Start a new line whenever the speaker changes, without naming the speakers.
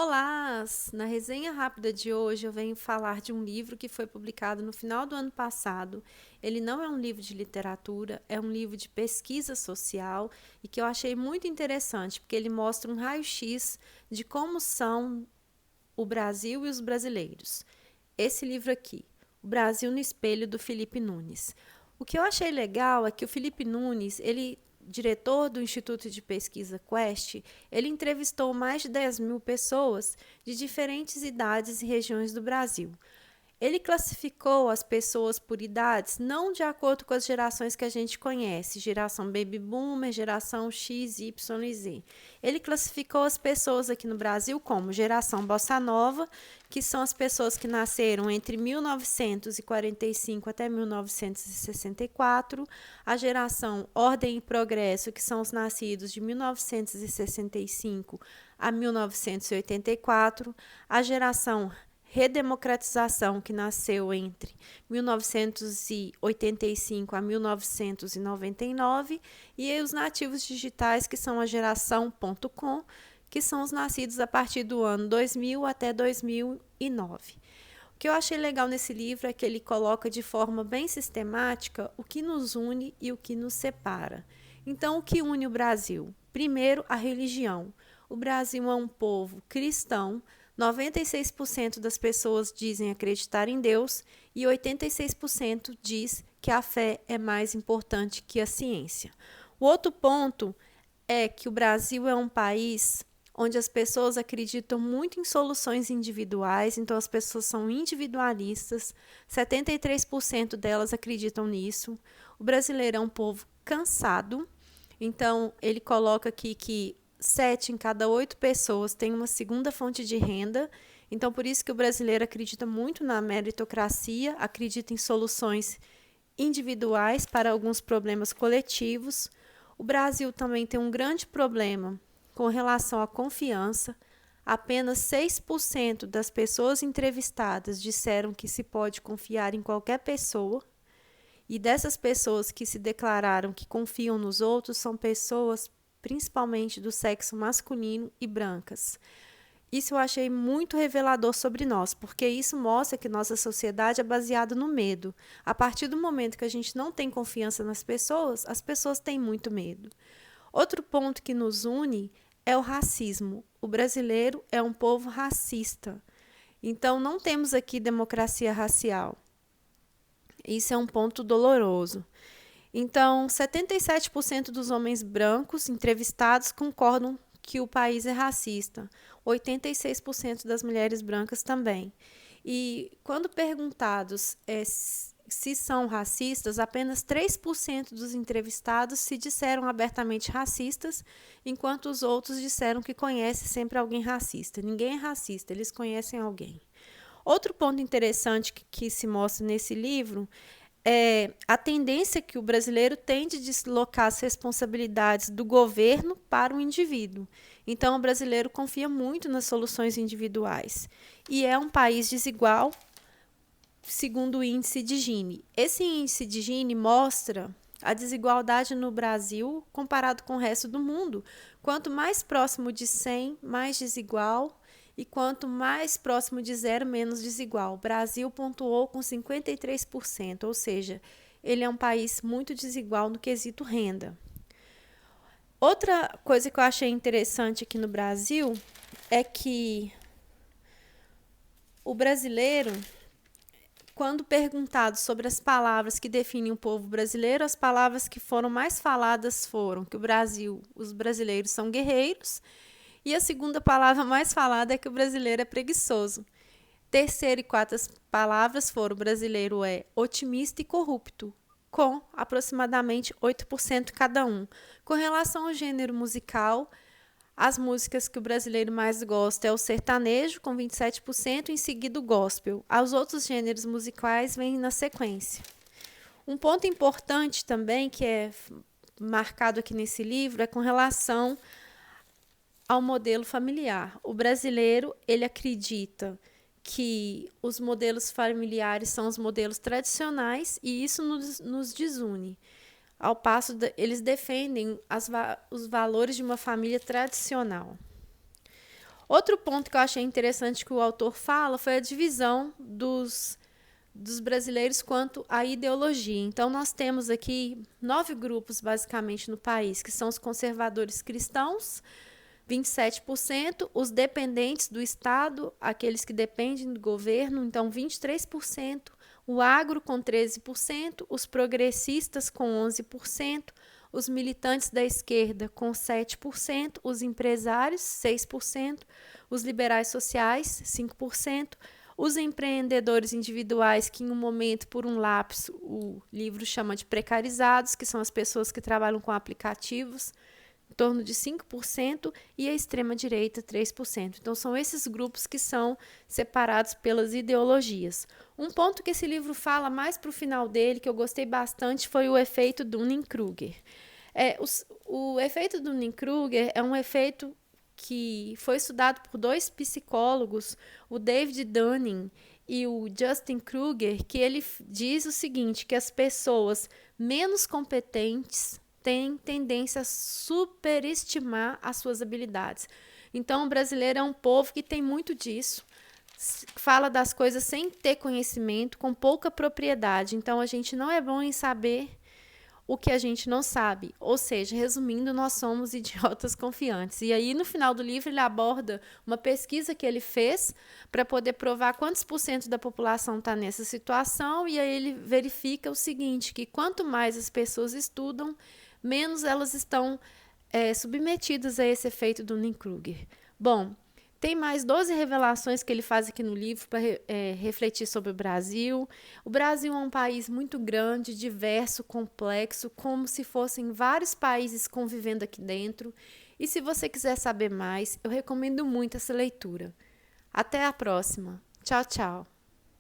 Olá! Na resenha rápida de hoje eu venho falar de um livro que foi publicado no final do ano passado. Ele não é um livro de literatura, é um livro de pesquisa social e que eu achei muito interessante, porque ele mostra um raio-x de como são o Brasil e os brasileiros. Esse livro aqui, O Brasil no Espelho, do Felipe Nunes. O que eu achei legal é que o Felipe Nunes, ele diretor do Instituto de Pesquisa Quest, ele entrevistou mais de 10 mil pessoas de diferentes idades e regiões do Brasil. Ele classificou as pessoas por idades não de acordo com as gerações que a gente conhece, geração Baby Boomer, geração X, Y e Z. Ele classificou as pessoas aqui no Brasil como geração Bossa Nova, que são as pessoas que nasceram entre 1945 até 1964, a geração Ordem e Progresso, que são os nascidos de 1965 a 1984, a geração Redemocratização, que nasceu entre 1985 a 1999, e os nativos digitais, que são a geração .com, que são os nascidos a partir do ano 2000 até 2009. O que eu achei legal nesse livro é que ele coloca de forma bem sistemática o que nos une e o que nos separa. Então, o que une o Brasil? Primeiro, a religião. O Brasil é um povo cristão. 96% das pessoas dizem acreditar em Deus e 86% diz que a fé é mais importante que a ciência. O outro ponto é que o Brasil é um país onde as pessoas acreditam muito em soluções individuais, então as pessoas são individualistas, 73% delas acreditam nisso. O brasileiro é um povo cansado, então ele coloca aqui que 7 em cada 8 pessoas têm uma segunda fonte de renda. Então, por isso que o brasileiro acredita muito na meritocracia, acredita em soluções individuais para alguns problemas coletivos. O Brasil também tem um grande problema com relação à confiança. Apenas 6% das pessoas entrevistadas disseram que se pode confiar em qualquer pessoa. E dessas pessoas que se declararam que confiam nos outros são pessoas principalmente do sexo masculino e brancas. Isso eu achei muito revelador sobre nós, porque isso mostra que nossa sociedade é baseada no medo. A partir do momento que a gente não tem confiança nas pessoas, as pessoas têm muito medo. Outro ponto que nos une é o racismo. O brasileiro é um povo racista. Então, não temos aqui democracia racial. Isso é um ponto doloroso. Então, 77% dos homens brancos entrevistados concordam que o país é racista. 86% das mulheres brancas também. E quando perguntados se são racistas, apenas 3% dos entrevistados se disseram abertamente racistas, enquanto os outros disseram que conhecem sempre alguém racista. Ninguém é racista, eles conhecem alguém. Outro ponto interessante que se mostra nesse livro é a tendência que o brasileiro tem de deslocar as responsabilidades do governo para o indivíduo. Então, o brasileiro confia muito nas soluções individuais. E é um país desigual, segundo o índice de Gini. Esse índice de Gini mostra a desigualdade no Brasil comparado com o resto do mundo. Quanto mais próximo de 100, mais desigual. E quanto mais próximo de zero, menos desigual. O Brasil pontuou com 53%, ou seja, ele é um país muito desigual no quesito renda. Outra coisa que eu achei interessante aqui no Brasil é que o brasileiro, quando perguntado sobre as palavras que definem o povo brasileiro, as palavras que foram mais faladas foram que os brasileiros são guerreiros. E a segunda palavra mais falada é que o brasileiro é preguiçoso. Terceira e quarta palavras foram: o brasileiro é otimista e corrupto, com aproximadamente 8% cada um. Com relação ao gênero musical, as músicas que o brasileiro mais gosta é o sertanejo, com 27%, em seguida o gospel. Os outros gêneros musicais vêm na sequência. Um ponto importante também, que é marcado aqui nesse livro, é com relação ao modelo familiar. O brasileiro, ele acredita que os modelos familiares são os modelos tradicionais e isso nos desune. Ao passo eles defendem os valores de uma família tradicional. Outro ponto que eu achei interessante que o autor fala foi a divisão dos brasileiros quanto à ideologia. Então, nós temos aqui 9 grupos, basicamente, no país, que são os conservadores cristãos, 27%, os dependentes do Estado, aqueles que dependem do governo, então 23%, o agro com 13%, os progressistas com 11%, os militantes da esquerda com 7%, os empresários 6%, os liberais sociais 5%, os empreendedores individuais, que em um momento, por um lapso, o livro chama de precarizados, que são as pessoas que trabalham com aplicativos, em torno de 5%, e a extrema-direita, 3%. Então, são esses grupos que são separados pelas ideologias. Um ponto que esse livro fala mais para o final dele, que eu gostei bastante, foi o efeito Dunning-Kruger. O efeito Dunning-Kruger é um efeito que foi estudado por 2 psicólogos, o David Dunning e o Justin Kruger, que ele diz o seguinte, que as pessoas menos competentes têm tendência a superestimar as suas habilidades. Então, o brasileiro é um povo que tem muito disso, fala das coisas sem ter conhecimento, com pouca propriedade. Então, a gente não é bom em saber o que a gente não sabe. Ou seja, resumindo, nós somos idiotas confiantes. E aí, no final do livro, ele aborda uma pesquisa que ele fez para poder provar quantos % da população está nessa situação, e aí ele verifica o seguinte, que quanto mais as pessoas estudam, menos elas estão submetidas a esse efeito do Dunning-Kruger. Bom, tem mais 12 revelações que ele faz aqui no livro para refletir sobre o Brasil. O Brasil é um país muito grande, diverso, complexo, como se fossem vários países convivendo aqui dentro. E se você quiser saber mais, eu recomendo muito essa leitura. Até a próxima. Tchau, tchau.